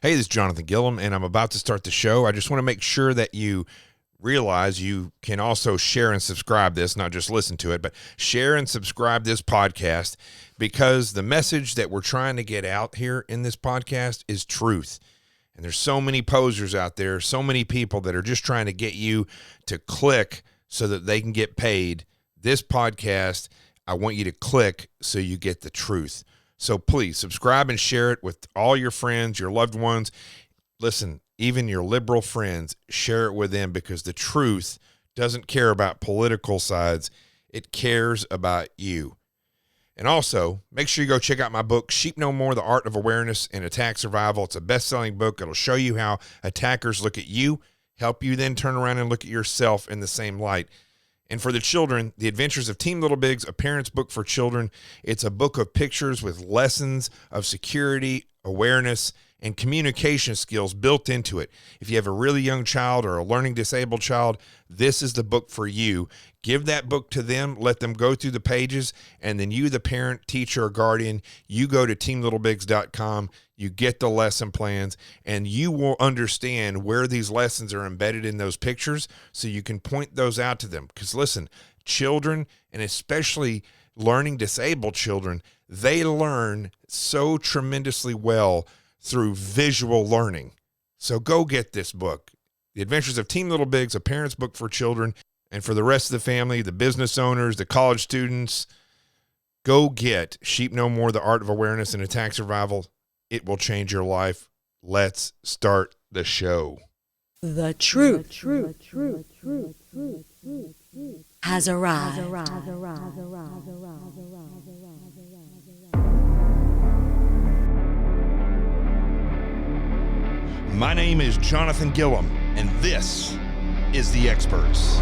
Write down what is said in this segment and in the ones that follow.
Hey, this is Jonathan Gilliam, and I'm about to start the show. I just want to make sure that you realize you can also share and subscribe this, not just listen to it, but share and subscribe this podcast, because the message that we're trying to get out here in this podcast is truth. And there's so many posers out there, so many people that are just trying to get you to click so that they can get paid. This podcast, I want you to click so you get the truth. So please subscribe and share it with all your friends, your loved ones. Listen, even your liberal friends, share it with them, because the truth doesn't care about political sides. It cares about you. And also, make sure you go check out my book, Sheep No More, The Art of Awareness and Attack Survival. It's a best-selling book. It'll show you how attackers look at you, help you then turn around and look at yourself in the same light. And for the children, The Adventures of Team Little Bigs, a parent's book for children. It's a book of pictures with lessons of security, awareness, and communication skills built into it. If you have a really young child or a learning disabled child, this is the book for you. Give that book to them, let them go through the pages, and then you, the parent, teacher, or guardian, you go to teamlittlebigs.com, you get the lesson plans, and you will understand where these lessons are embedded in those pictures, so you can point those out to them. Because listen, children, and especially learning disabled children, they learn so tremendously well through visual learning. So go get this book, The Adventures of Team Little Bigs, a parent's book for children. And for the rest of the family, the business owners, the college students, go get Sheep No More, The Art of Awareness and Attack Survival. It will change your life. Let's start the show. The truth has arrived. My name is Jonathan Gilliam, and this is The Experts.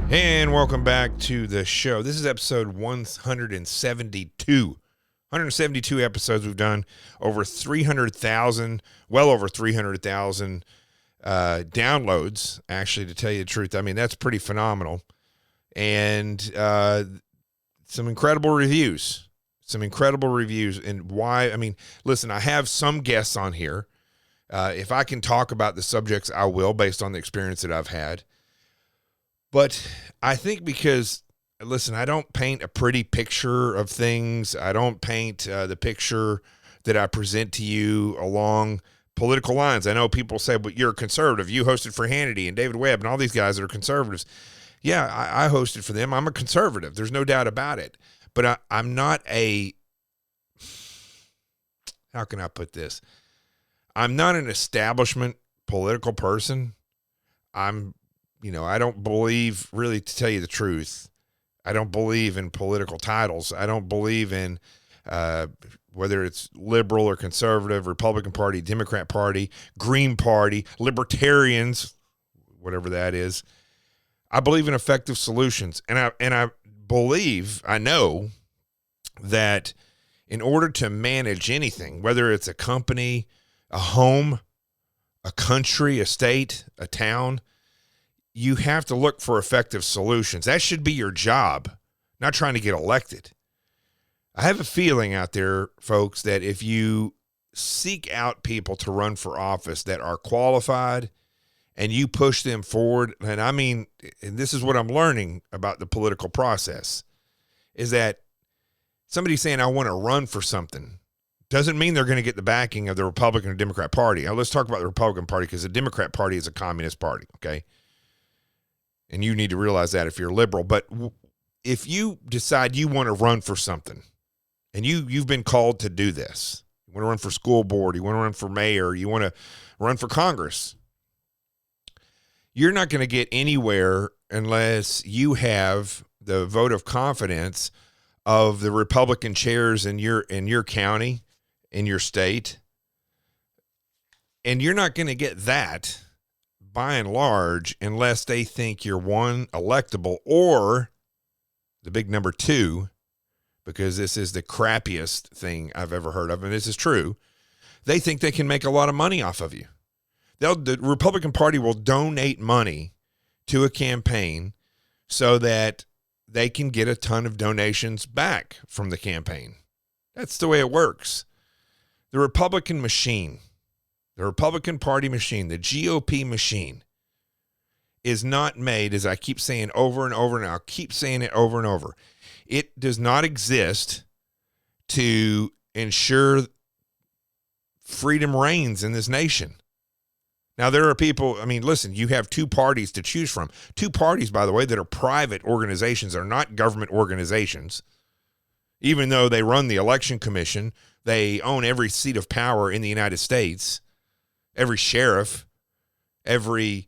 And welcome back to the show. This is episode 172. 172 episodes we've done, over 300,000, well over 300,000 downloads, actually, to tell you the truth. I mean, that's pretty phenomenal. And some incredible reviews. And why? I mean, listen, I have some guests on here. If I can talk about the subjects, I will, based on the experience that I've had. But I think because, listen, I don't paint a pretty picture of things. I don't paint the picture that I present to you along political lines. I know people say, but you're a conservative. You hosted for Hannity and David Webb and all these guys that are conservatives. Yeah, I hosted for them. I'm a conservative. There's no doubt about it. But I'm not how can I put this? I'm not an establishment political person. I don't believe, really, to tell you the truth, I don't believe in political titles. I don't believe in whether it's liberal or conservative, Republican Party, Democrat Party, Green Party, libertarians, whatever that is. I believe in effective solutions. And I know that in order to manage anything, whether it's a company, a home, a country, a state, a town, you have to look for effective solutions. That should be your job, not trying to get elected. I have a feeling out there, folks, that if you seek out people to run for office that are qualified and you push them forward, and I mean, and this is what I'm learning about the political process, is that somebody saying, I want to run for something, doesn't mean they're going to get the backing of the Republican or Democrat Party. Now, let's talk about the Republican Party, because the Democrat Party is a communist party, okay? And you need to realize that if you're liberal. But if you decide you want to run for something, and you've been called to do this, you want to run for school board, you want to run for mayor, you want to run for Congress, you're not going to get anywhere unless you have the vote of confidence of the Republican chairs in your county, in your state. And you're not going to get that, by and large, unless they think you're, one, electable, or the big number two, because this is the crappiest thing I've ever heard of, and this is true, they think they can make a lot of money off of you. The Republican Party will donate money to a campaign so that they can get a ton of donations back from the campaign. That's the way it works. The Republican machine, the Republican Party machine, the GOP machine is not made, as I keep saying over and over, and I'll keep saying it over and over. It does not exist to ensure freedom reigns in this nation. Now, there are people, I mean, listen, you have two parties to choose from. Two parties, by the way, that are private organizations, are not government organizations. Even though they run the election commission, they own every seat of power in the United States, every sheriff, every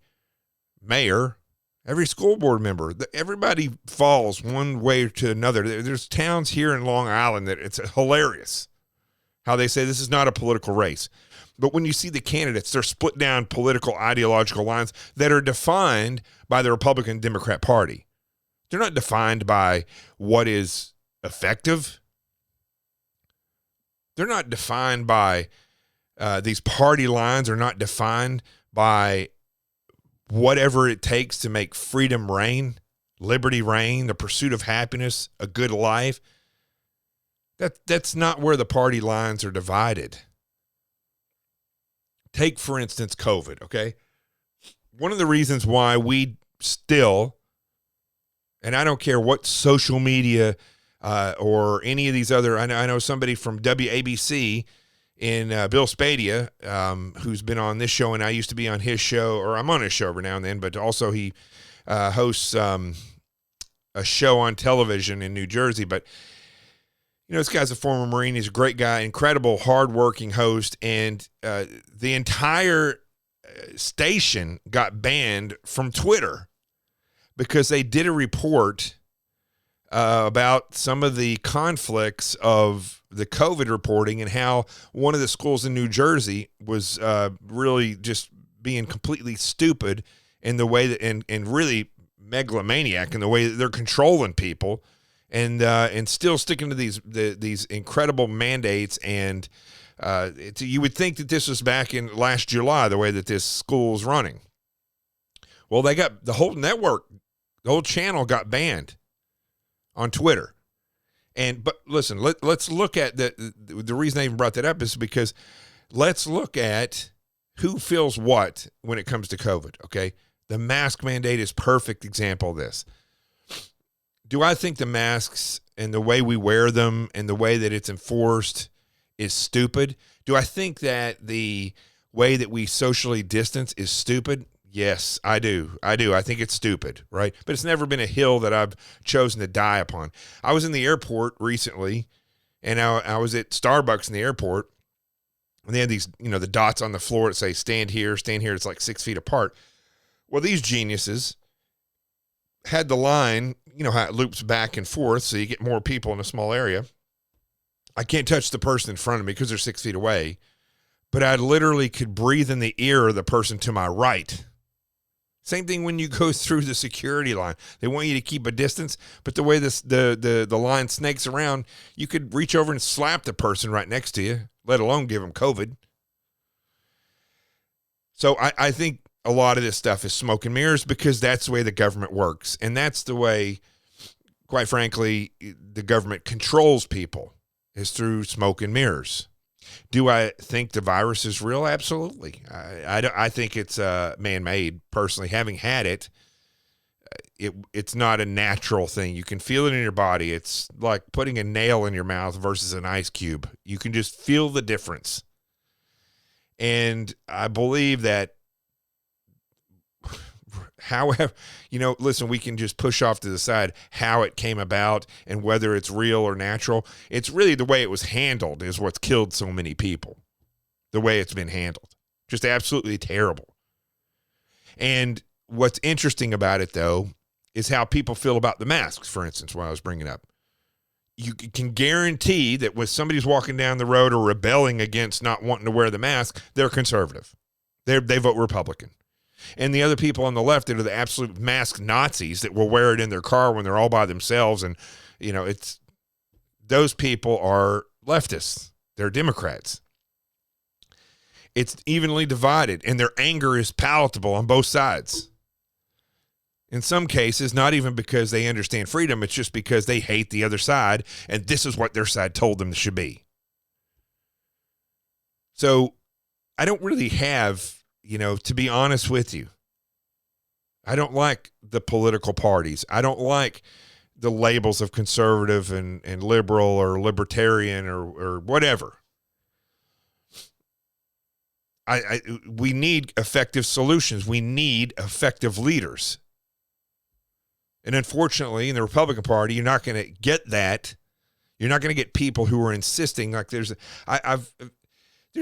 mayor, every school board member. Everybody falls one way to another. There's towns here in Long Island that it's hilarious how they say this is not a political race. But when you see the candidates, they're split down political ideological lines that are defined by the Republican Democrat Party. They're not defined by what is effective. They're not defined by these party lines are not defined by whatever it takes to make freedom reign, liberty reign, the pursuit of happiness, a good life. That's not where the party lines are divided. Take, for instance, COVID, okay? One of the reasons why we still, and I don't care what social media or any of these other, I know somebody from WABC in Bill Spadia, who's been on this show, and I used to be on his show, or I'm on his show every now and then, but also he hosts a show on television in New Jersey. But you know, this guy's a former Marine. He's a great guy, incredible, hardworking host. And the entire station got banned from Twitter because they did a report about some of the conflicts of the COVID reporting and how one of the schools in New Jersey was really just being completely stupid in the way that, and really megalomaniac in the way that they're controlling people. And still sticking to these incredible mandates, and you would think that this was back in last July, the way that this school's running. Well, they got the whole network, the whole channel got banned on Twitter. But listen, let's look at the reason I even brought that up is because let's look at who feels what when it comes to COVID. Okay, the mask mandate is perfect example of this. Do I think the masks and the way we wear them and the way that it's enforced is stupid? Do I think that the way that we socially distance is stupid? Yes, I do. I think it's stupid, right? But it's never been a hill that I've chosen to die upon. I was in the airport recently, and I was at Starbucks in the airport, and they had these, you know, the dots on the floor that say stand here. It's like 6 feet apart. Well, these geniuses had the line, you know how it loops back and forth so you get more people in a small area. I can't touch the person in front of me because they're 6 feet away, but I literally could breathe in the ear of the person to my right. Same thing when you go through the security line. They want you to keep a distance, but the way the line snakes around, you could reach over and slap the person right next to you, let alone give them COVID. So I think a lot of this stuff is smoke and mirrors because that's the way the government works. And that's the way, quite frankly, the government controls people, is through smoke and mirrors. Do I think the virus is real? Absolutely. I think it's man-made, personally. Having had it, it's not a natural thing. You can feel it in your body. It's like putting a nail in your mouth versus an ice cube. You can just feel the difference. And I believe that however, you know, listen, we can just push off to the side how it came about and whether it's real or natural. It's really the way it was handled is what's killed so many people. The way it's been handled. Just absolutely terrible. And what's interesting about it, though, is how people feel about the masks, for instance, what I was bringing up. You can guarantee that when somebody's walking down the road or rebelling against not wanting to wear the mask, they're conservative. They vote Republican. And the other people on the left that are the absolute mask Nazis that will wear it in their car when they're all by themselves. And, you know, it's those people are leftists. They're Democrats. It's evenly divided, and their anger is palatable on both sides. In some cases, not even because they understand freedom, it's just because they hate the other side, and this is what their side told them it should be. So I don't really have, to be honest with you, I don't like the political parties. I don't like the labels of conservative and liberal or libertarian or whatever. We need effective solutions. We need effective leaders. And unfortunately, in the Republican Party, you're not going to get that. You're not going to get people who are insisting like there's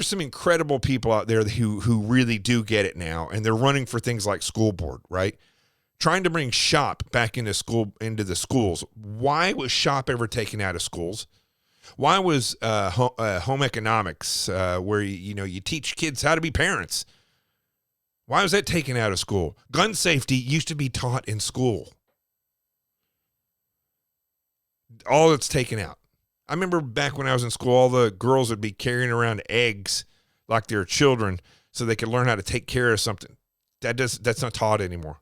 some incredible people out there who really do get it now, and they're running for things like school board, right? Trying to bring shop back into the schools. Why was shop ever taken out of schools? Why was home economics, where you teach kids how to be parents? Why was that taken out of school? Gun safety used to be taught in school. All that's taken out. I remember back when I was in school, all the girls would be carrying around eggs like they're children so they could learn how to take care of something. That's not taught anymore.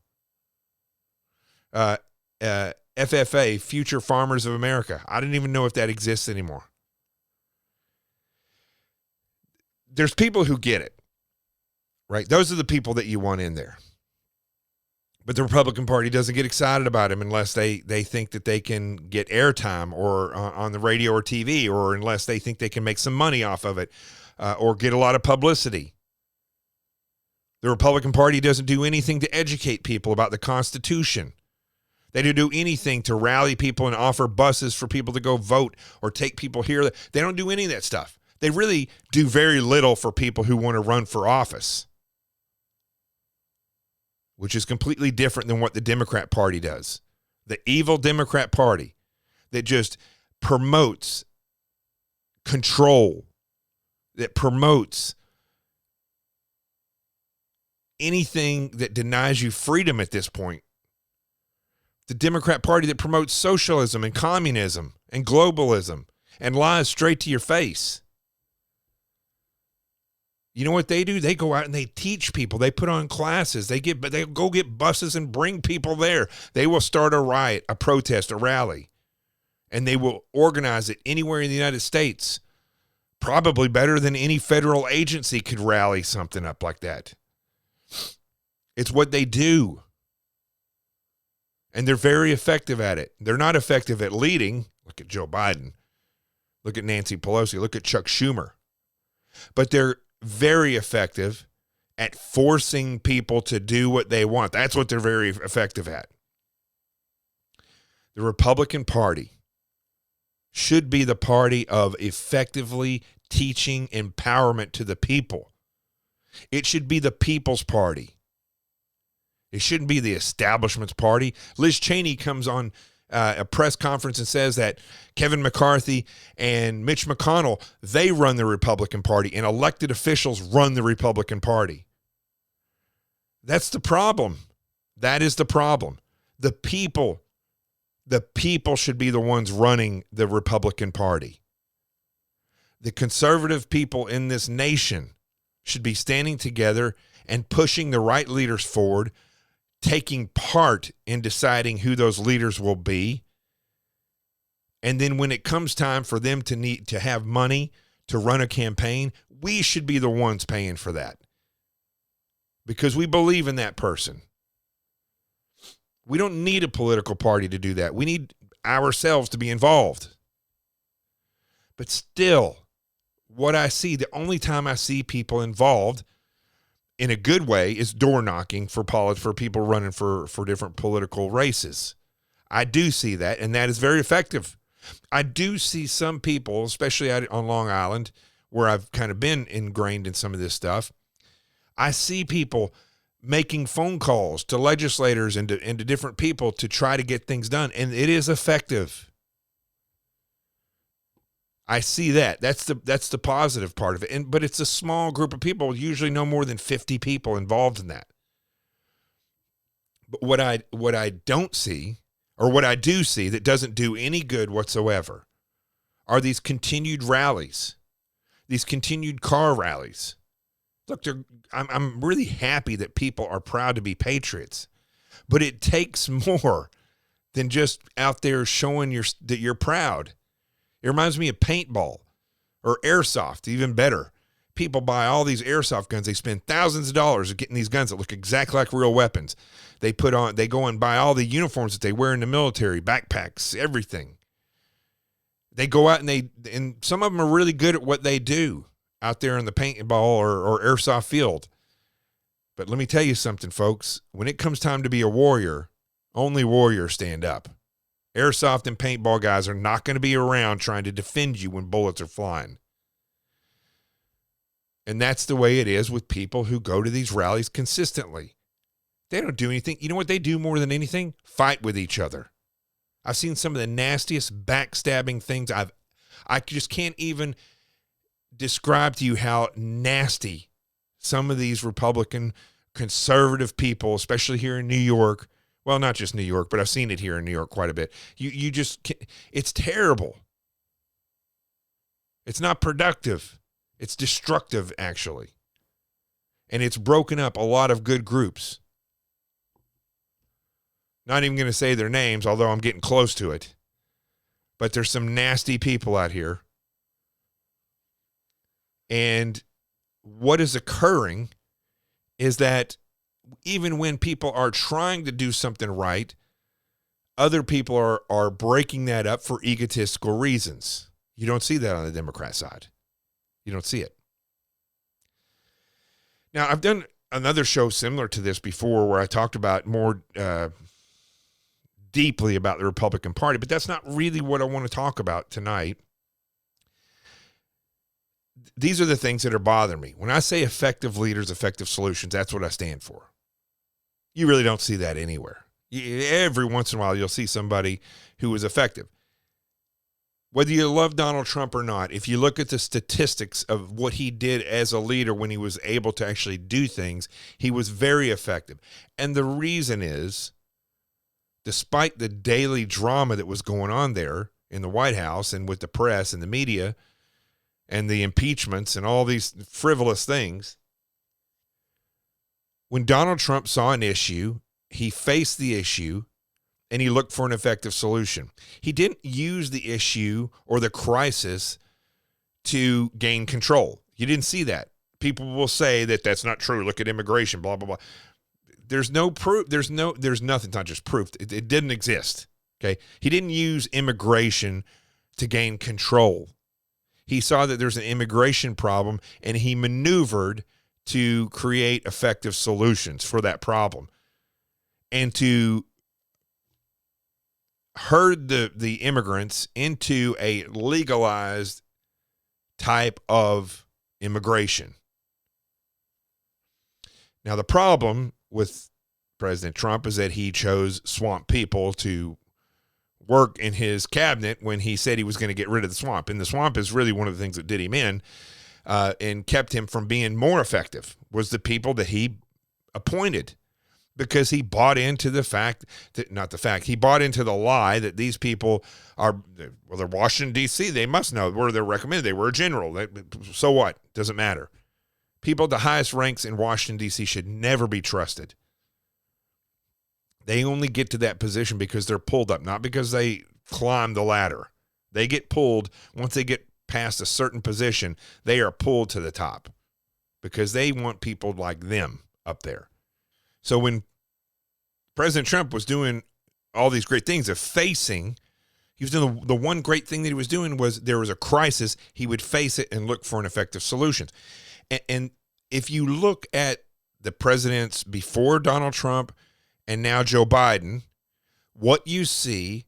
FFA, Future Farmers of America. I didn't even know if that exists anymore. There's people who get it, right? Those are the people that you want in there. But the Republican Party doesn't get excited about him unless they think that they can get airtime or on the radio or TV, or unless they think they can make some money off of it or get a lot of publicity. The Republican Party doesn't do anything to educate people about the Constitution. They don't do anything to rally people and offer buses for people to go vote or take people here. They don't do any of that stuff. They really do very little for people who want to run for office, which is completely different than what the Democrat Party does. The evil Democrat Party that just promotes control, that promotes anything that denies you freedom at this point. The Democrat Party that promotes socialism and communism and globalism and lies straight to your face. You know what they do? They go out and they teach people. They put on classes. They go get buses and bring people there. They will start a riot, a protest, a rally, and they will organize it anywhere in the United States. Probably better than any federal agency could rally something up like that. It's what they do. And they're very effective at it. They're not effective at leading. Look at Joe Biden. Look at Nancy Pelosi. Look at Chuck Schumer. But they're very effective at forcing people to do what they want. That's what they're very effective at. The Republican Party should be the party of effectively teaching empowerment to the people. It should be the people's party. It shouldn't be the establishment's party. Liz Cheney comes on a press conference and says that Kevin McCarthy and Mitch McConnell, they run the Republican Party, and elected officials run the Republican Party. That's the problem. That is the problem. The people should be the ones running the Republican Party. The conservative people in this nation should be standing together and pushing the right leaders forward, taking part in deciding who those leaders will be. And then when it comes time for them to need to have money to run a campaign, we should be the ones paying for that because we believe in that person. We don't need a political party to do that. We need ourselves to be involved. But still, what I see, the only time I see people involved in a good way is door knocking for people running for different political races. I do see that, and that is very effective. I do see some people, especially on Long Island, where I've kind of been ingrained in some of this stuff. I see people making phone calls to legislators and to different people to try to get things done, and it is effective. I see that. That's the positive part of it. But it's a small group of people, usually no more than 50 people involved in that. But what I don't see, or what I do see that doesn't do any good whatsoever, are these continued rallies, these continued car rallies. Look, I'm really happy that people are proud to be patriots, But it takes more than just out there showing that you're proud. It reminds me of paintball or airsoft, even better. People buy all these airsoft guns. They spend thousands of dollars getting these guns that look exactly like real weapons. They go and buy all the uniforms that they wear in the military, backpacks, everything. They go out and some of them are really good at what they do out there in the paintball or airsoft field. But let me tell you something, folks. When it comes time to be a warrior, only warriors stand up. Airsoft and paintball guys are not going to be around trying to defend you when bullets are flying. And that's the way it is with people who go to these rallies consistently. They don't do anything. You know what they do more than anything? Fight with each other. I've seen some of the nastiest backstabbing things. I just can't even describe to you how nasty some of these Republican conservative people, especially here in New York, well, not just New York, but I've seen it here in New York quite a bit. You just can't, it's terrible. It's not productive. It's destructive, actually. And it's broken up a lot of good groups. Not even going to say their names, although I'm getting close to it. But there's some nasty people out here. And what is occurring is that even when people are trying to do something right, other people are breaking that up for egotistical reasons. You don't see that on the Democrat side. You don't see it. Now, I've done another show similar to this before where I talked about more deeply about the Republican Party, but that's not really what I want to talk about tonight. These are the things that are bothering me. When I say effective leaders, effective solutions, that's what I stand for. You really don't see that anywhere. Every once in a while, you'll see somebody who is effective. Whether you love Donald Trump or not, if you look at the statistics of what he did as a leader when he was able to actually do things, he was very effective. And the reason is, despite the daily drama that was going on there in the White House and with the press and the media and the impeachments and all these frivolous things, when Donald Trump saw an issue, he faced the issue and he looked for an effective solution. He didn't use the issue or the crisis to gain control. You didn't see that. People will say that that's not true. Look at immigration, blah, blah, blah. There's no proof. There's nothing. It's not just proof. It didn't exist. Okay. He didn't use immigration to gain control. He saw that there's an immigration problem and he maneuvered to create effective solutions for that problem and to herd the immigrants into a legalized type of immigration. Now, the problem with President Trump is that he chose swamp people to work in his cabinet when he said he was going to get rid of the swamp. And the swamp is really one of the things that did him in and kept him from being more effective, was the people that he appointed, because he bought into the fact that, he bought into the lie that these people are, well, they're Washington, D.C. They must know where they're recommended. They were a general. So what? Doesn't matter. People at the highest ranks in Washington, D.C. should never be trusted. They only get to that position because they're pulled up, not because they climb the ladder. They get pulled once they get past a certain position. They are pulled to the top because they want people like them up there. So when President Trump was doing all these great things of facing, he was doing the one great thing that he was doing was there was a crisis. He would face it and look for an effective solution. And if you look at the presidents before Donald Trump and now Joe Biden, what you see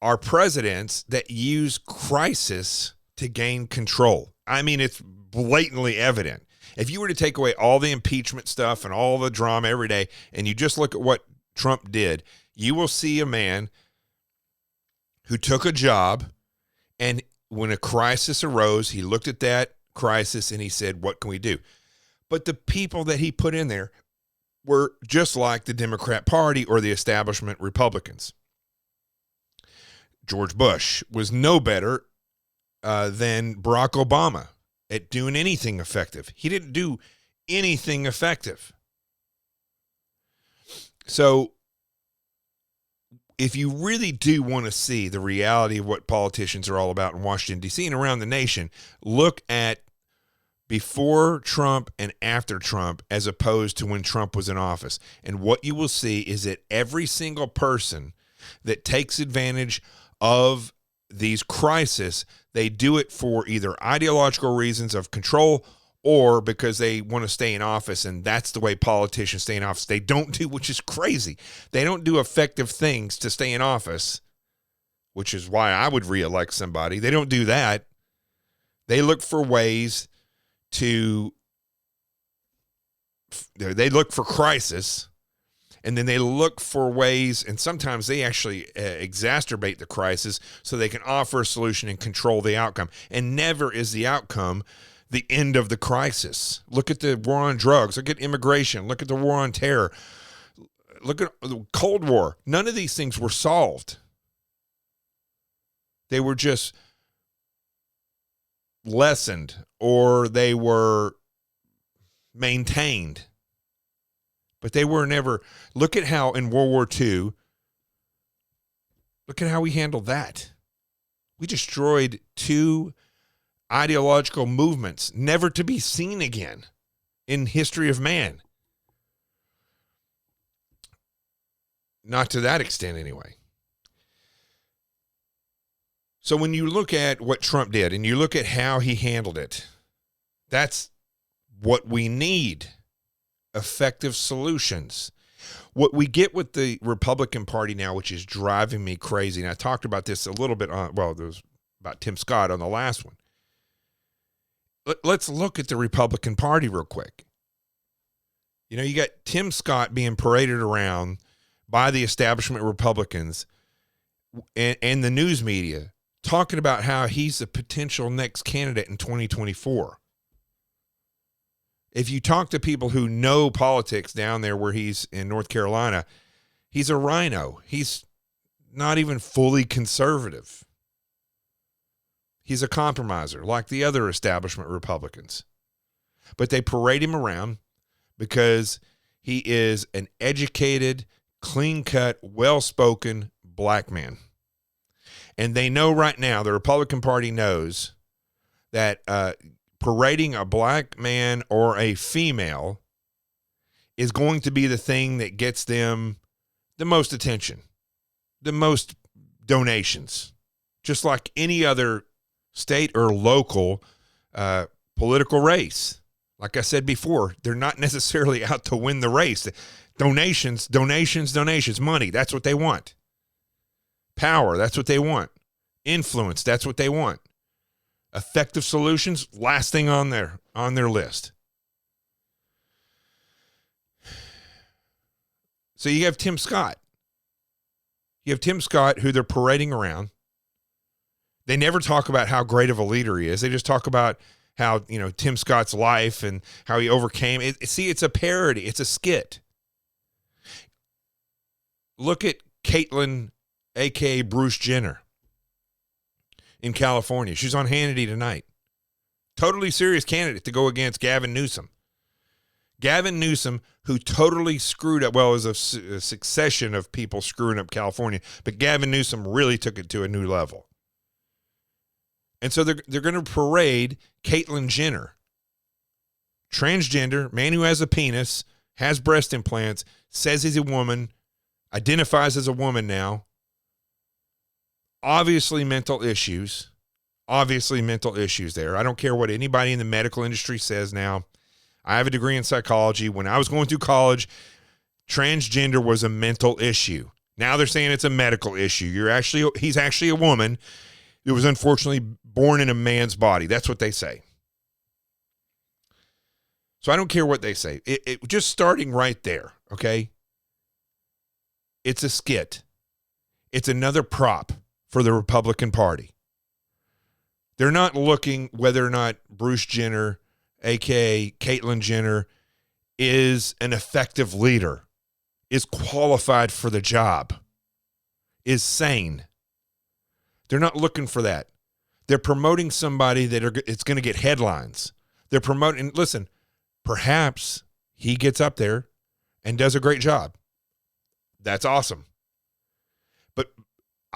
are presidents that use crisis to gain control. I mean, it's blatantly evident. If you were to take away all the impeachment stuff and all the drama every day, and you just look at what Trump did, you will see a man who took a job, and when a crisis arose, he looked at that crisis and he said, what can we do? But the people that he put in there were just like the Democrat Party or the establishment Republicans. George Bush was no better than Barack Obama at doing anything effective. He didn't do anything effective. So if you really do want to see the reality of what politicians are all about in Washington, D.C. and around the nation, look at before Trump and after Trump as opposed to when Trump was in office. And what you will see is that every single person that takes advantage of these crises, they do it for either ideological reasons of control or because they want to stay in office, and that's the way politicians stay in office. They don't do, which is crazy, they don't do effective things to stay in office, which is why I would reelect somebody. They don't do that. They look for ways they look for crisis, and then they look for ways, and sometimes they actually exacerbate the crisis so they can offer a solution and control the outcome. And never is the outcome the end of the crisis. Look at the war on drugs. Look at immigration. Look at the war on terror. Look at the Cold War. None of these things were solved. They were just lessened, or they were maintained, but they were never. Look at how in World War II, look at how we handled that. We destroyed two ideological movements never to be seen again in history of man. Not to that extent anyway. So when you look at what Trump did and you look at how he handled it, that's what we need. Effective solutions. What we get with the Republican Party now, which is driving me crazy, and I talked about this a little bit on, there was about Tim Scott on the last one. Let's look at the Republican Party real quick. You got Tim Scott being paraded around by the establishment Republicans and the news media, talking about how he's a potential next candidate in 2024. If you talk to people who know politics down there where he's in North Carolina, he's a rhino. He's not even fully conservative. He's a compromiser like the other establishment Republicans. But they parade him around because he is an educated, clean-cut, well-spoken black man. And they know right now, the Republican Party knows that parading a black man or a female is going to be the thing that gets them the most attention, the most donations, just like any other state or local political race. Like I said before, they're not necessarily out to win the race. Donations, money, that's what they want. Power, that's what they want. Influence, that's what they want. Effective solutions, last thing on their list. So you have Tim Scott. You have Tim Scott, who they're parading around. They never talk about how great of a leader he is. They just talk about how, Tim Scott's life and how he overcame it. See, it's a parody. It's a skit. Look at Caitlyn, a.k.a. Bruce Jenner, in California. She's on Hannity tonight. Totally serious candidate to go against Gavin Newsom. Gavin Newsom, who totally screwed up, well, it was a succession of people screwing up California, but Gavin Newsom really took it to a new level. And so they're going to parade Caitlyn Jenner, transgender, man who has a penis, has breast implants, says he's a woman, identifies as a woman now. Obviously mental issues there. I don't care what anybody in the medical industry says now. I have a degree in psychology. When I was going through college, transgender was a mental issue. Now they're saying it's a medical issue. He's actually a woman who was unfortunately born in a man's body. That's what they say. So I don't care what they say. It just starting right there, okay? It's a skit. It's another prop for the Republican Party. They're not looking whether or not Bruce Jenner, a.k.a. Caitlyn Jenner, is an effective leader, is qualified for the job, is sane. They're not looking for that. They're promoting somebody it's going to get headlines. They're promoting, listen, perhaps he gets up there and does a great job. That's awesome.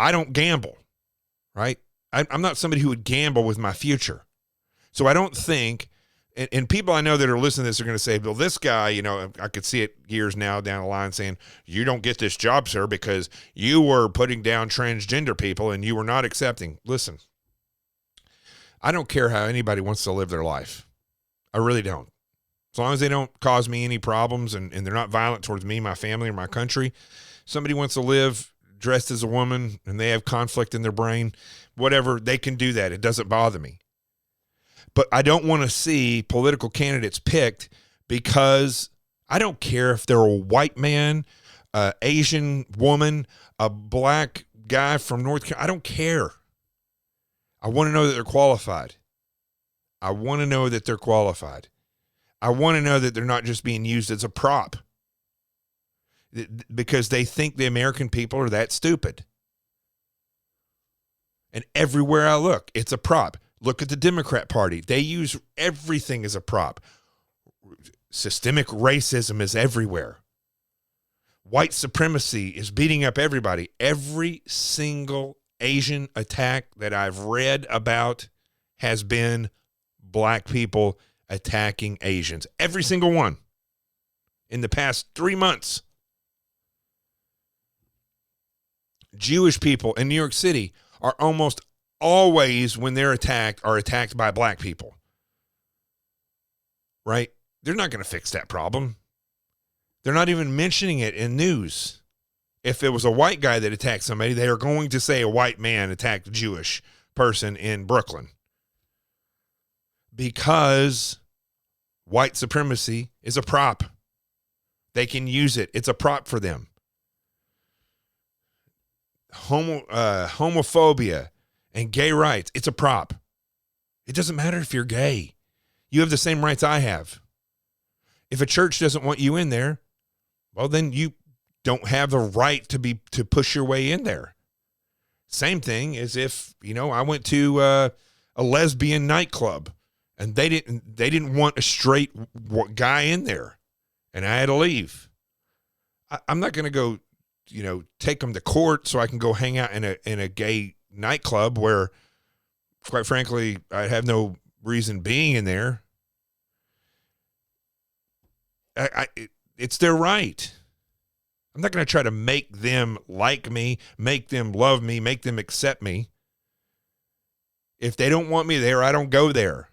I don't gamble, right? I'm not somebody who would gamble with my future. So I don't think, and people I know that are listening to this are going to say, well, this guy, you know, I could see it years now down the line saying, you don't get this job, sir, because you were putting down transgender people and you were not accepting. Listen, I don't care how anybody wants to live their life. I really don't. As long as they don't cause me any problems and they're not violent towards me, my family, or my country. Somebody wants to live dressed as a woman and they have conflict in their brain, whatever, they can do that. It doesn't bother me. But I don't want to see political candidates picked because I don't care if they're a white man, an Asian woman, a black guy from North Carolina. I don't care. I want to know that they're qualified. I want to know that they're qualified. I want to know that they're not just being used as a prop because they think the American people are that stupid. And everywhere I look, it's a prop. Look at the Democrat Party. They use everything as a prop. Systemic racism is everywhere. White supremacy is beating up everybody. Every single Asian attack that I've read about has been black people attacking Asians. Every single one in the past 3 months. Jewish people in New York City are almost always, when they're attacked, are attacked by black people. Right? They're not going to fix that problem. They're not even mentioning it in news. If it was a white guy that attacked somebody, they are going to say a white man attacked a Jewish person in Brooklyn. Because white supremacy is a prop. They can use it. It's a prop for them. Homophobia and gay rights, it's a prop. It doesn't matter if you're gay. You have the same rights I have. If a church doesn't want you in there, well, then you don't have the right to push your way in there. Same thing as if, you know, I went to a lesbian nightclub and they didn't want a straight guy in there and I had to leave. I'm not going to go, you know, take them to court so I can go hang out in a gay nightclub where, quite frankly, I have no reason being in there. It's their right. I'm not going to try to make them like me, make them love me, make them accept me. If they don't want me there, I don't go there.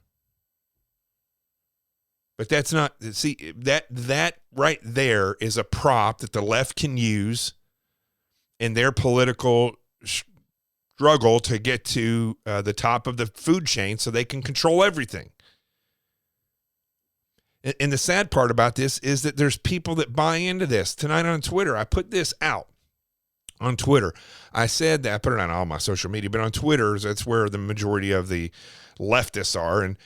But that's not, see, that right there is a prop that the left can use in their political struggle to get to the top of the food chain so they can control everything. And the sad part about this is that there's people that buy into this. Tonight on Twitter, I put this out on Twitter. I said that I put it on all my social media, but on Twitter, that's where the majority of the leftists are. And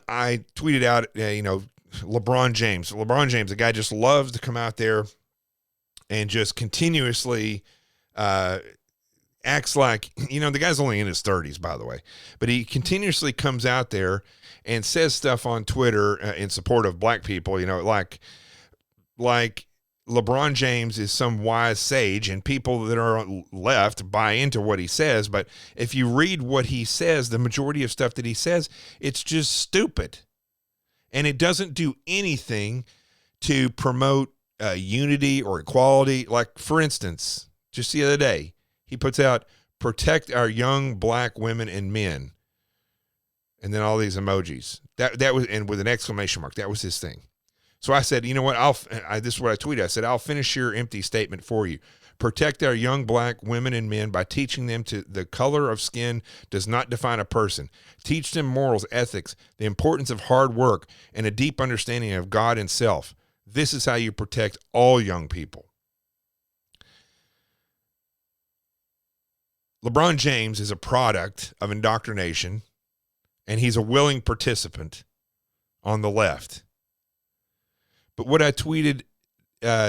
I tweeted out, you know, LeBron James. LeBron James, the guy just loves to come out there and just continuously acts like, you know, the guy's only in his 30s, by the way, but he continuously comes out there and says stuff on Twitter in support of black people, you know, like LeBron James is some wise sage and people that are left buy into what he says. But if you read what he says, the majority of stuff that he says, it's just stupid. And it doesn't do anything to promote unity or equality. Like, for instance, just the other day, he puts out, protect our young black women and men. And then all these emojis. That was, and with an exclamation mark, that was his thing. So I said, you know what, this is what I tweeted. I said, I'll finish your empty statement for you. Protect our young black women and men by teaching them to the color of skin does not define a person. Teach them morals, ethics, the importance of hard work, and a deep understanding of God and self. This is how you protect all young people. LeBron James is a product of indoctrination, and he's a willing participant on the left. But what I tweeted,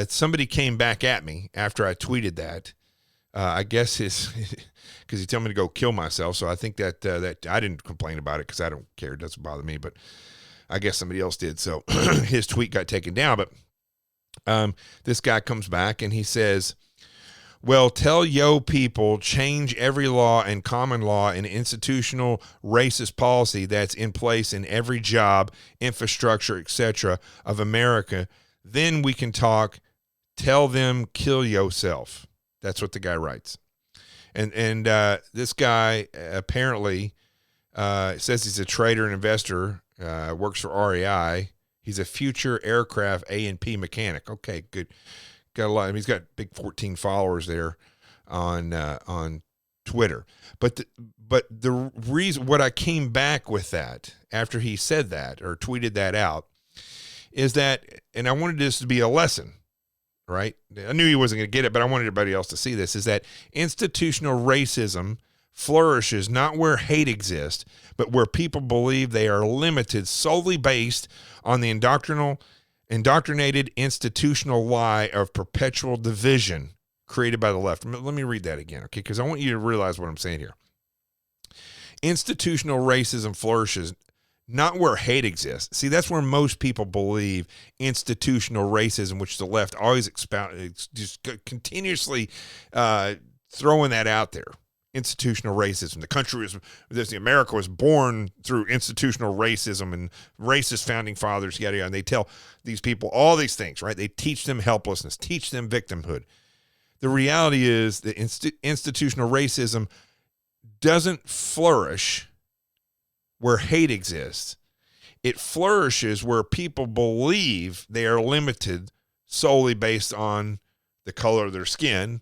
somebody came back at me after I tweeted that. I guess because he told me to go kill myself. So I think that I didn't complain about it because I don't care. It doesn't bother me. But I guess somebody else did. So his tweet got taken down. But this guy comes back and he says, Well, tell yo people, change every law and common law and institutional racist policy that's in place in every job, infrastructure, etc. of America. Then we can talk. Tell them kill yourself. That's what the guy writes. And this guy apparently says he's a trader and investor, works for REI. He's a future aircraft A&P mechanic. Okay, good. Got a lot. I mean, he's got big 14 followers there on Twitter. But the reason what I came back with that after he said that or tweeted that out is that, and I wanted this to be a lesson, right? I knew he wasn't going to get it, but I wanted everybody else to see this, is that institutional racism flourishes not where hate exists, but where people believe they are limited solely based on the indoctrinated institutional lie of perpetual division created by the left. Let me read that again, okay? Because I want you to realize what I'm saying here. Institutional racism flourishes not where hate exists. See, that's where most people believe institutional racism, which the left always just continuously throwing that out there. Institutional racism. America was born through institutional racism and racist founding fathers, yada, yada. And they tell these people all these things, right? They teach them helplessness, teach them victimhood. The reality is that institutional racism doesn't flourish where hate exists. It flourishes where people believe they are limited solely based on the color of their skin,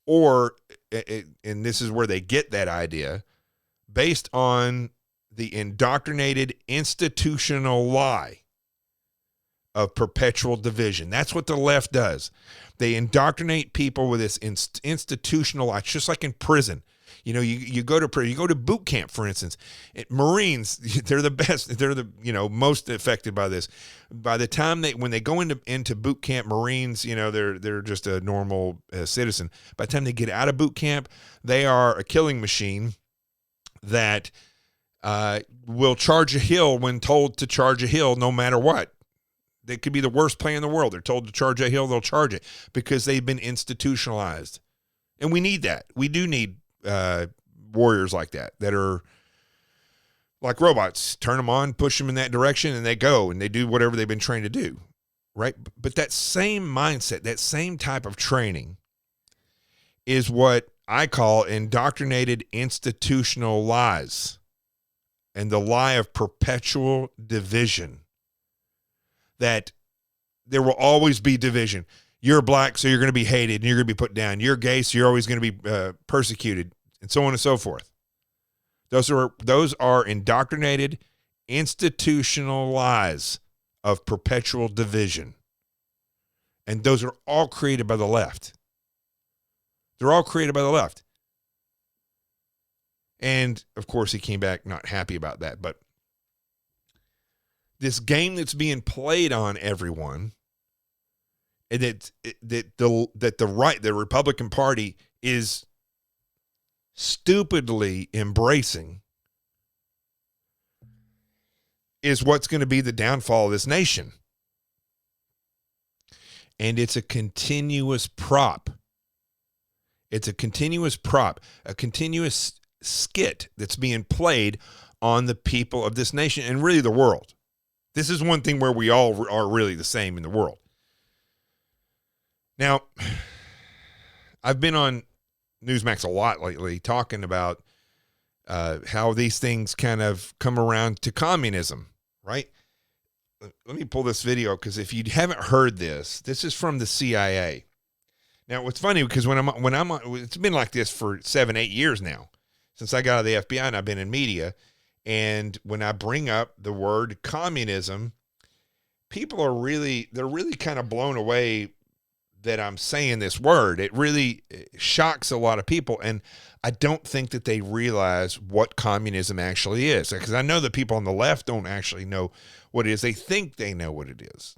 or, and this is where they get that idea, based on the indoctrinated institutional lie of perpetual division. That's what the left does. They indoctrinate people with this institutional lie, just like in prison. You know, you go to prison, you go to boot camp, for instance. Marines, they're the best. They're the most affected by this. By the time when they go into boot camp, Marines, they're just a normal citizen. By the time they get out of boot camp, they are a killing machine that will charge a hill when told to charge a hill, no matter what. They could be the worst play in the world. They're told to charge a hill, they'll charge it because they've been institutionalized, and we need that. We do need warriors like that are like robots. Turn them on, push them in that direction, and they go and they do whatever they've been trained to do, right? But that same mindset, that same type of training is what I call indoctrinated institutional lies and the lie of perpetual division, that there will always be division. You're black, so you're going to be hated and you're going to be put down. You're gay, so you're always going to be persecuted, and so on and so forth. Those are indoctrinated institutional lies of perpetual division. And those are all created by the left. They're all created by the left. And, of course, he came back not happy about that. But this game that's being played on everyone, and that the Republican Party is stupidly embracing, is what's going to be the downfall of this nation. And it's a continuous prop. It's a continuous prop, a continuous skit that's being played on the people of this nation and really the world. This is one thing where we all are really the same in the world. Now, I've been on Newsmax a lot lately talking about how these things kind of come around to communism, right? Let me pull this video, because if you haven't heard this is from the CIA. Now, what's funny, because when I'm on, it's been like this for 7-8 years now, since I got out of the FBI and I've been in media. And when I bring up the word communism, people are really kind of blown away that I'm saying this word. It really shocks a lot of people. And I don't think that they realize what communism actually is, because I know the people on the left don't actually know what it is. They think they know what it is.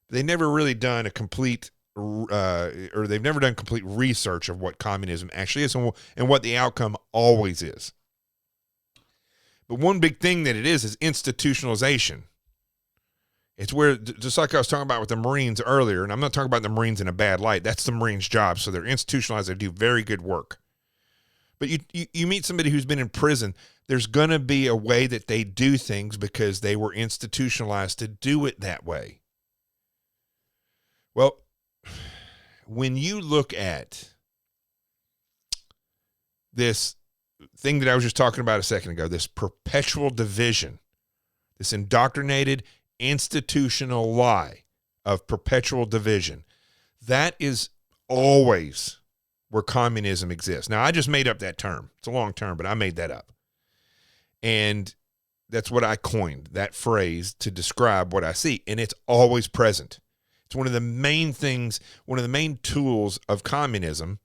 They've never really done a complete or they've never done complete research of what communism actually is and what the outcome always is. But one big thing that it is institutionalization. It's where, just like I was talking about with the Marines earlier, and I'm not talking about the Marines in a bad light. That's the Marines' job. So they're institutionalized. They do very good work. But you meet somebody who's been in prison, there's going to be a way that they do things because they were institutionalized to do it that way. Well, when you look at this thing that I was just talking about a second ago, this perpetual division, this indoctrinated institutional lie of perpetual division, that is always where communism exists. Now, I just made up that term. It's a long term, but I made that up. And that's what I coined, that phrase, to describe what I see. And it's always present. It's one of the main things, one of the main tools of communism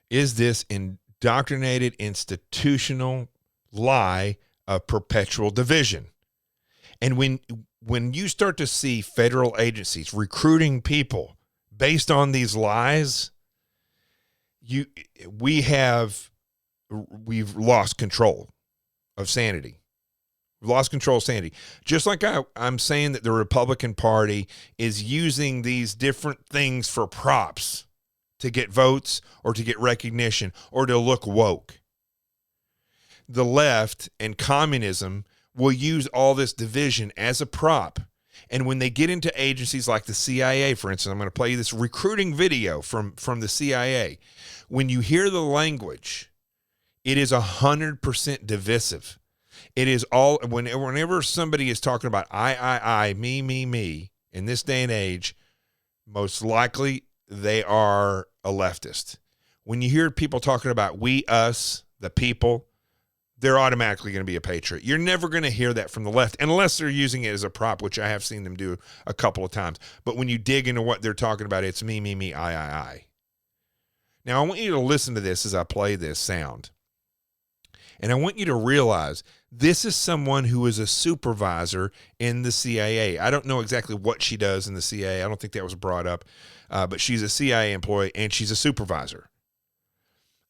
is this indoctrinated institutional lie of perpetual division. And when you start to see federal agencies recruiting people based on these lies, we've lost control of sanity. We've lost control of sanity. Just like I'm saying that the Republican Party is using these different things for props to get votes or to get recognition or to look woke. The left and communism will use all this division as a prop. And when they get into agencies like the CIA, for instance, I'm going to play you this recruiting video from the CIA. When you hear the language, it is 100% divisive. It is all, whenever somebody is talking about I, me, in this day and age, most likely they are a leftist. When you hear people talking about we, us, the people, they're automatically going to be a patriot. You're never going to hear that from the left unless they're using it as a prop, which I have seen them do a couple of times. But when you dig into what they're talking about, it's me, I. Now, I want you to listen to this as I play this sound. And I want you to realize this is someone who is a supervisor in the CIA. I don't know exactly what she does in the CIA. I don't think that was brought up. But she's a CIA employee and she's a supervisor.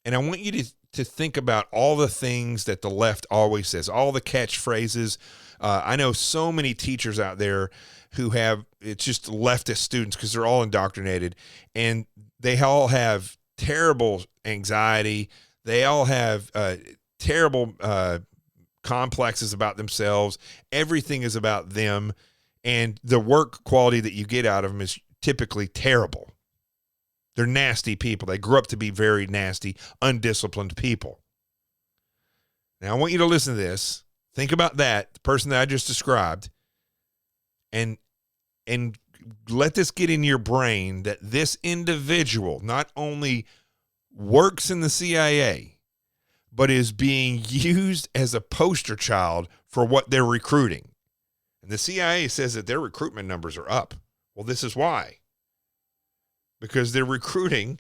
And I want you to think about all the things that the left always says, all the catchphrases. I know so many teachers out there who have, it's just leftist students because they're all indoctrinated and they all have terrible anxiety. They all have terrible complexes about themselves. Everything is about them. And the work quality that you get out of them is typically terrible. They're nasty people. They grew up to be very nasty, undisciplined people. Now, I want you to listen to this. Think about that, the person that I just described, and let this get in your brain that this individual not only works in the CIA, but is being used as a poster child for what they're recruiting. And the CIA says that their recruitment numbers are up. Well, this is why. Because they're recruiting.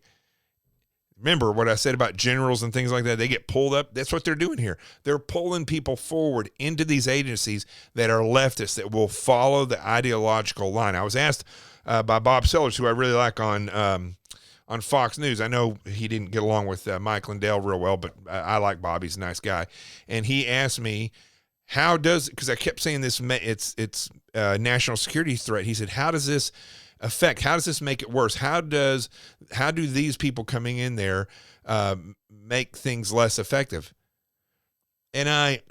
Remember what I said about generals and things like that? They get pulled up. That's what they're doing here. They're pulling people forward into these agencies that are leftists, that will follow the ideological line. I was asked by Bob Sellers, who I really like on Fox News. I know he didn't get along with Mike Lindell real well, but I like Bob. He's a nice guy. And he asked me, how does, because I kept saying this, it's a national security threat. He said, how does this affect, how does this make it worse? How do these people coming in there make things less effective? And I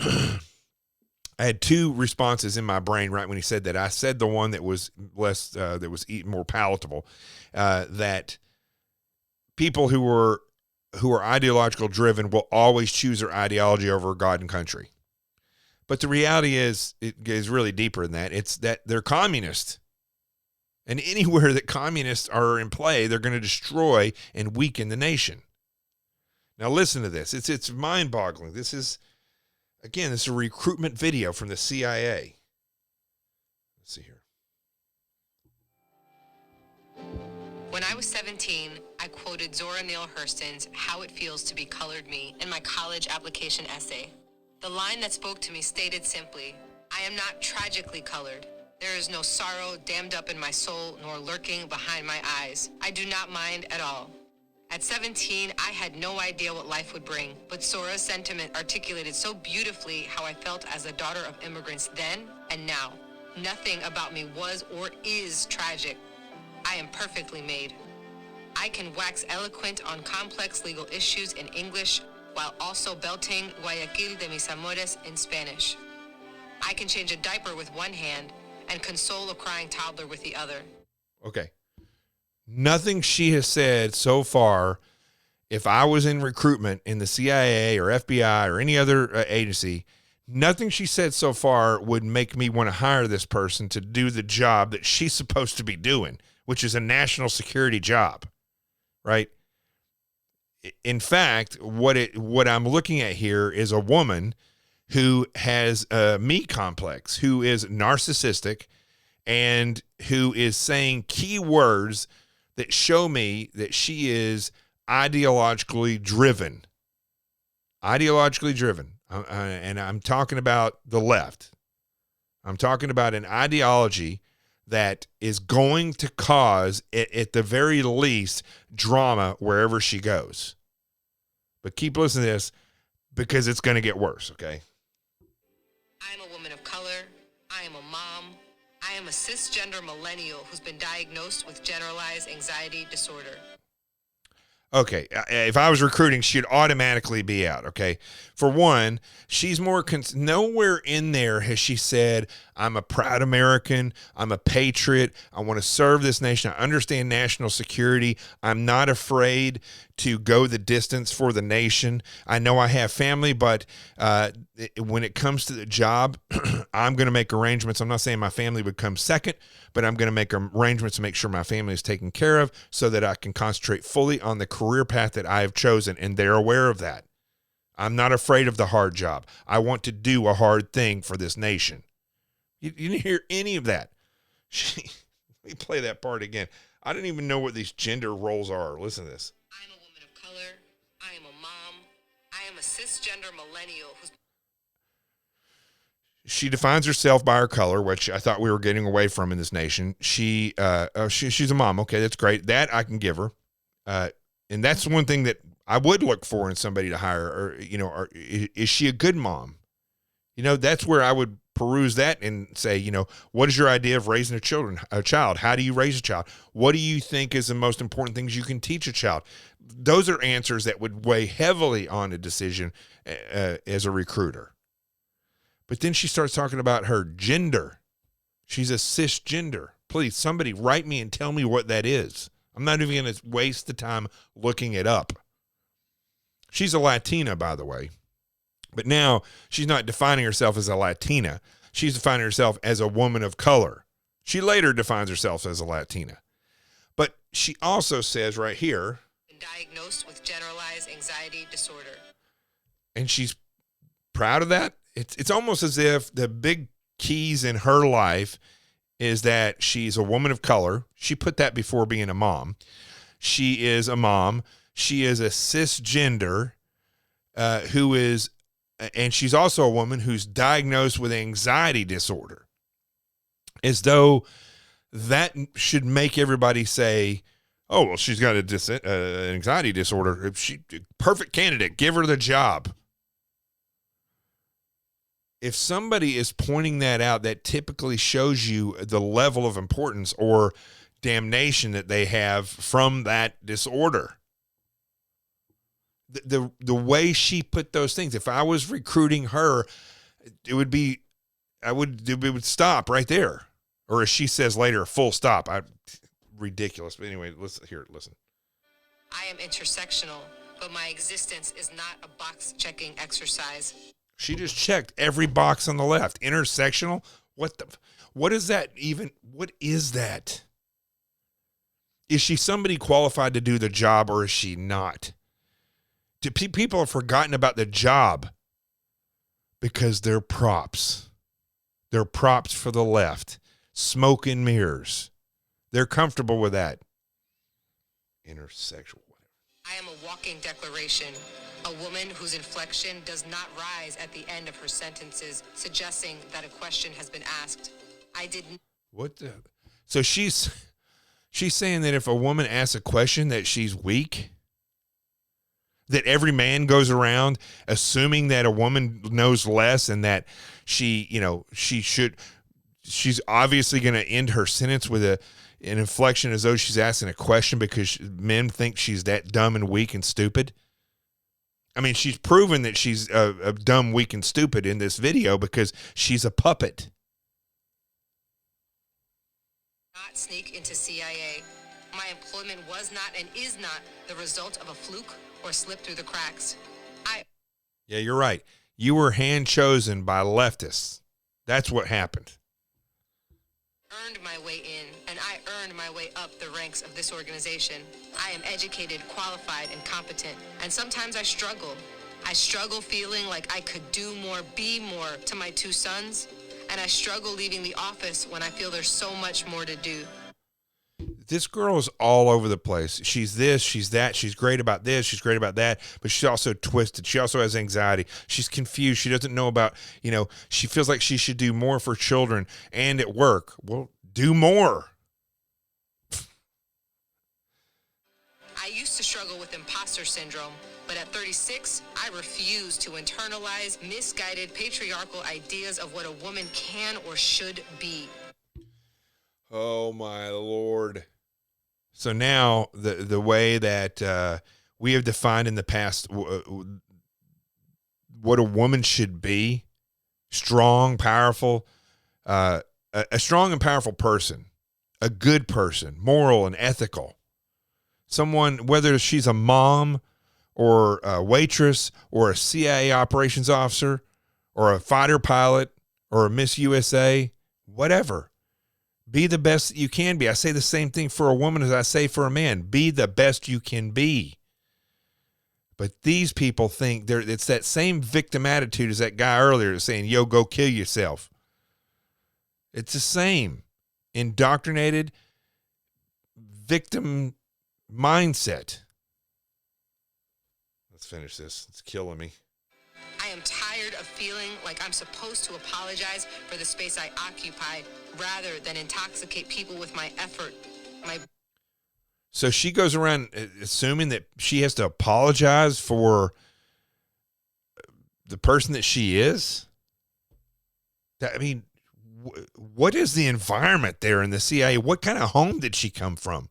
had two responses in my brain right when he said that. I said the one that was less, that was more palatable, that people who are ideological driven will always choose their ideology over God and country. But the reality is, it goes really deeper than that. It's that they're communist. And anywhere that communists are in play, they're going to destroy and weaken the nation. Now listen to this. It's mind-boggling. This is a recruitment video from the CIA. Let's see here. When I was 17, I quoted Zora Neale Hurston's How It Feels to Be Colored Me in my college application essay. The line that spoke to me stated simply, I am not tragically colored. There is no sorrow dammed up in my soul nor lurking behind my eyes. I do not mind at all. At 17, I had no idea what life would bring, but Zora's sentiment articulated so beautifully how I felt as a daughter of immigrants then and now. Nothing about me was or is tragic. I am perfectly made. I can wax eloquent on complex legal issues in English while also belting Guayaquil de mis amores in Spanish. I can change a diaper with one hand and console a crying toddler with the other. Okay. Nothing she has said so far, if I was in recruitment in the CIA or FBI or any other agency, nothing she said so far would make me want to hire this person to do the job that she's supposed to be doing, which is a national security job, right? In fact, what I'm looking at here is a woman who has a me complex, who is narcissistic, and who is saying key words that show me that she is ideologically driven. Ideologically driven. And I'm talking about the left. I'm talking about an ideology that is going to cause, at the very least, drama wherever she goes. But keep listening to this because it's going to get worse, okay? I am a woman of color. I am a mom. I am a cisgender millennial who's been diagnosed with generalized anxiety disorder. Okay, if I was recruiting, she'd automatically be out, okay? For one, she's more, nowhere in there has she said, I'm a proud American, I'm a patriot, I want to serve this nation, I understand national security, I'm not afraid to go the distance for the nation. I know I have family, but when it comes to the job, I'm going to make arrangements. I'm not saying my family would come second, but I'm going to make arrangements to make sure my family is taken care of so that I can concentrate fully on the career path that I have chosen, and they're aware of that. I'm not afraid of the hard job. I want to do a hard thing for this nation. You didn't hear any of that. Let me play that part again. I don't even know what these gender roles are. Listen to this. I'm a woman of color. I am a mom. I am a cisgender millennial who's... She defines herself by her color, which I thought we were getting away from in this nation. She's a mom. Okay, that's great. That I can give her. And that's one thing that I would look for in somebody to hire. Or is she a good mom? That's where I would peruse that and say, what is your idea of raising a child? How do you raise a child? What do you think is the most important things you can teach a child? Those are answers that would weigh heavily on a decision as a recruiter. But then she starts talking about her gender. She's a cisgender. Please, somebody write me and tell me what that is. I'm not even going to waste the time looking it up. She's a Latina, by the way. But now she's not defining herself as a Latina. She's defining herself as a woman of color. She later defines herself as a Latina. But she also says right here, diagnosed with generalized anxiety disorder. And she's proud of that. It's almost as if the big keys in her life is that she's a woman of color. She put that before being a mom. She is a mom. She is a cisgender and she's also a woman who's diagnosed with anxiety disorder. As though that should make everybody say, oh, well, she's got an anxiety disorder. Perfect candidate. Give her the job. If somebody is pointing that out, that typically shows you the level of importance or damnation that they have from that disorder. The way she put those things, if I was recruiting her, it would stop right there. Or as she says later, full stop. Ridiculous. But anyway, listen. I am intersectional, but my existence is not a box-checking exercise. She just checked every box on the left. Intersectional? What is that even? What is that? Is she somebody qualified to do the job or is she not? People have forgotten about the job because they're props. They're props for the left. Smoke and mirrors. They're comfortable with that. Intersexual. I am a walking declaration. A woman whose inflection does not rise at the end of her sentences, suggesting that a question has been asked. I didn't. What the? So she's saying that if a woman asks a question that she's weak, that every man goes around assuming that a woman knows less and that she should she's obviously going to end her sentence with an inflection as though she's asking a question because men think she's that dumb and weak and stupid. I mean, she's proven that she's a dumb, weak, and stupid in this video because she's a puppet. Not sneak into CIA. My employment was not and is not the result of a fluke or slip through the cracks. Yeah, you're right. You were hand-chosen by leftists. That's what happened. Earned my way in, and I earned my way up the ranks of this organization. I am educated, qualified, and competent, and sometimes I struggle. I struggle feeling like I could do more, be more to my two sons, and I struggle leaving the office when I feel there's so much more to do. This girl is all over the place. She's this, she's that, she's great about this, she's great about that, but she's also twisted. She also has anxiety. She's confused. She doesn't know about, she feels like she should do more for children and at work. Well, do more. I used to struggle with imposter syndrome, but at 36, I refuse to internalize misguided patriarchal ideas of what a woman can or should be. Oh, my Lord. So now the way that we have defined in the past what a woman should be, strong, powerful, a strong and powerful person, a good person, moral and ethical. Someone, whether she's a mom or a waitress or a CIA operations officer or a fighter pilot or a Miss USA, whatever. Be the best that you can be. I say the same thing for a woman as I say for a man. Be the best you can be. But these people think it's that same victim attitude as that guy earlier saying, yo, go kill yourself. It's the same indoctrinated victim mindset. Let's finish this. It's killing me. I am tired of feeling like I'm supposed to apologize for the space I occupy rather than intoxicate people with my effort. So she goes around assuming that she has to apologize for the person that she is. I mean, what is the environment there in the CIA? What kind of home did she come from?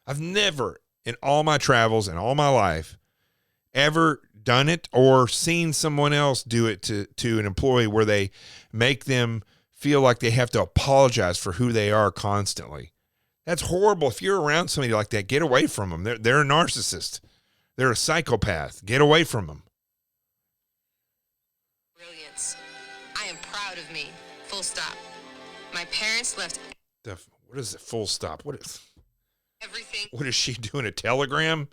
I've never, in all my travels and all my life, ever done it or seen someone else do it to an employee where they make them feel like they have to apologize for who they are constantly. That's horrible. If you're around somebody like that, get away from them. They're a narcissist. They're a psychopath. Get away from them. Brilliance. I am proud of me. Full stop. My parents left. What is it? Full stop. Everything. What is she doing? A telegram?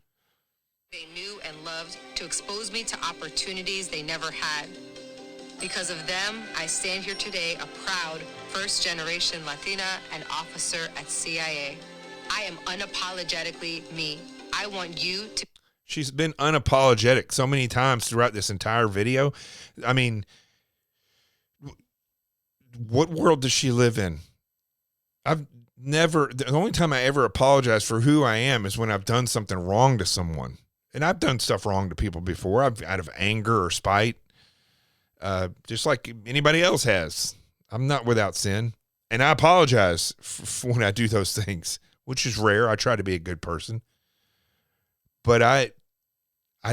They knew and loved to expose me to opportunities they never had. Because of them, I stand here today a proud first-generation Latina and officer at CIA. I am unapologetically me. I want you to... She's been unapologetic so many times throughout this entire video. I mean, what world does she live in? The only time I ever apologize for who I am is when I've done something wrong to someone. And I've done stuff wrong to people before, out of anger or spite, just like anybody else has. I'm not without sin. And I apologize for when I do those things, which is rare. I try to be a good person. But I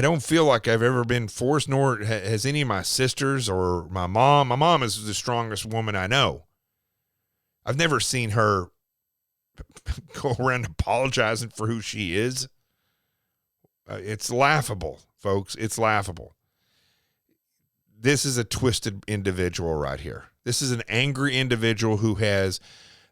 don't feel like I've ever been forced, nor has any of my sisters or my mom. My mom is the strongest woman I know. I've never seen her go around apologizing for who she is. It's laughable, folks. It's laughable. This is a twisted individual right here. This is an angry individual who has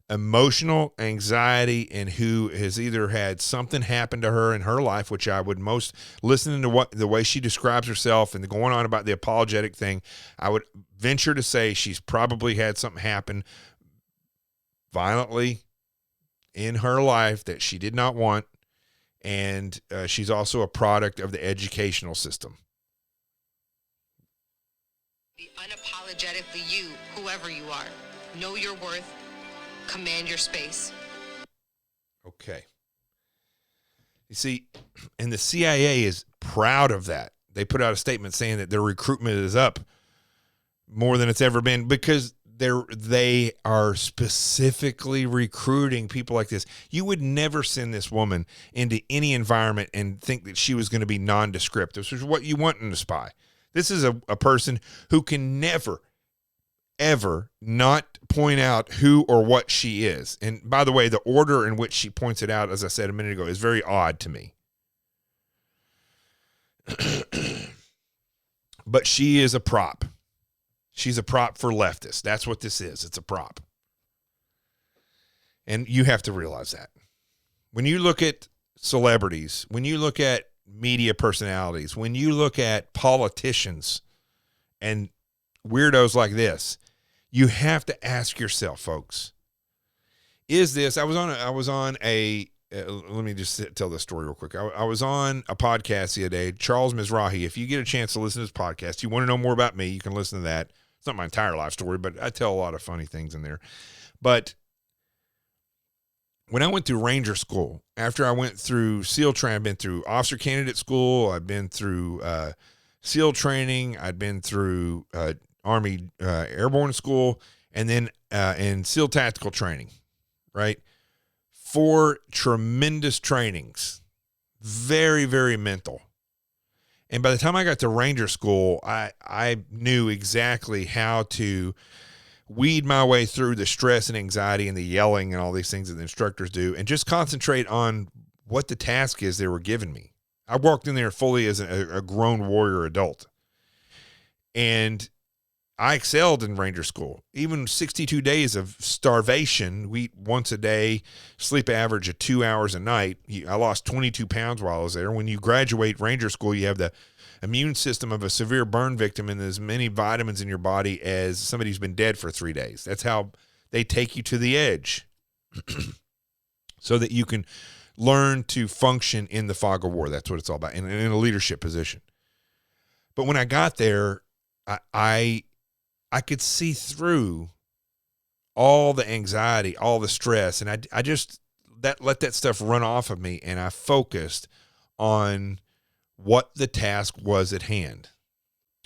emotional anxiety and who has either had something happen to her in her life, which I would most, listening to the way she describes herself and going on about the apologetic thing, I would venture to say she's probably had something happen violently in her life that she did not want. And she's also a product of the educational system. Be unapologetically you, whoever you are. Know your worth. Command your space. Okay. You see, and the CIA is proud of that. They put out a statement saying that their recruitment is up more than it's ever been because they are specifically recruiting people like this. You would never send this woman into any environment and think that she was going to be nondescript. This is what you want in a spy. This is a person who can never, ever not point out who or what she is. And by the way, the order in which she points it out, as I said a minute ago, is very odd to me. But she is a prop. She's a prop for leftists. That's what this is. It's a prop. And you have to realize that. When you look at celebrities, when you look at media personalities, when you look at politicians and weirdos like this, you have to ask yourself, folks, is this, I was on a let me just tell this story real quick. I was on a podcast the other day, Charles Mizrahi. If you get a chance to listen to this podcast, you want to know more about me, you can listen to that. It's not my entire life story, but I tell a lot of funny things in there. But when I went through Ranger School, after I went through SEAL training, I've been through Officer Candidate School, I've been through SEAL training, I'd been through Army Airborne School, and then in SEAL Tactical Training, right? 4 tremendous trainings, very, very mental. And by the time I got to Ranger School, I knew exactly how to weed my way through the stress and anxiety and the yelling and all these things that the instructors do and just concentrate on what the task is they were giving me. I walked in there fully as a grown warrior adult. And I excelled in Ranger School. Even 62 days of starvation, we eat once a day, sleep average of 2 hours a night. I lost 22 pounds while I was there. When you graduate Ranger School, you have the immune system of a severe burn victim and as many vitamins in your body as somebody who's been dead for 3 days. That's how they take you to the edge so that you can learn to function in the fog of war. That's what it's all about, in a leadership position. But when I got there, I could see through all the anxiety, all the stress, and I just let that stuff run off of me, and I focused on what the task was at hand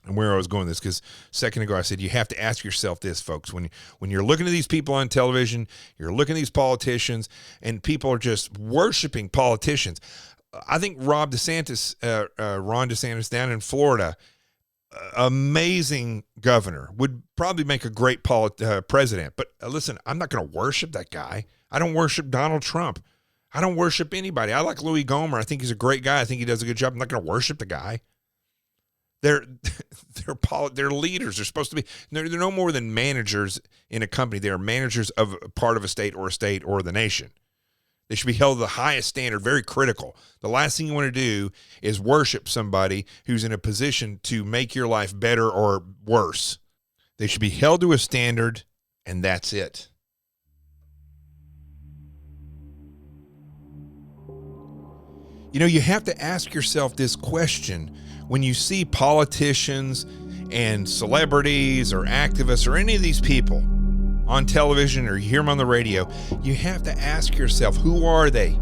and where I was going with this. Because a second ago I said you have to ask yourself this, folks. When you're looking at these people on television, you're looking at these politicians, and people are just worshiping politicians. I think Ron DeSantis down in Florida, amazing governor, would probably make a great president. But listen, I'm not going to worship that guy. I don't worship Donald Trump. I don't worship anybody. I like Louis Gohmert. I think he's a great guy. I think he does a good job. I'm not going to worship the guy. They're leaders. They're supposed to be. They're no more than managers in a company. They are managers of a part of a state or the nation. They should be held to the highest standard, very critical. The last thing you want to do is worship somebody who's in a position to make your life better or worse. They should be held to a standard, and that's it. You know, you have to ask yourself this question when you see politicians and celebrities or activists or any of these people on television or you hear them on the radio. You have to ask yourself, who are they?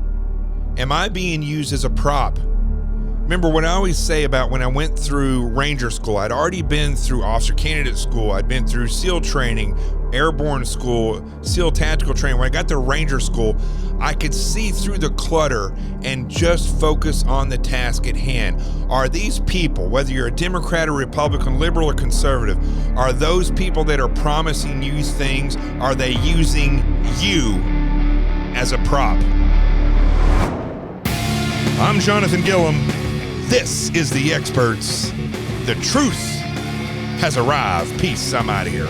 Am I being used as a prop? Remember what I always say about when I went through Ranger School, I'd already been through Officer Candidate School, I'd been through SEAL training, Airborne School, SEAL Tactical training. When I got to Ranger School, I could see through the clutter and just focus on the task at hand. Are these people, whether you're a Democrat or Republican, liberal or conservative, are those people that are promising you things, are they using you as a prop? I'm Jonathan Gilliam. This is The Experts. The truth has arrived. Peace. I'm out of here.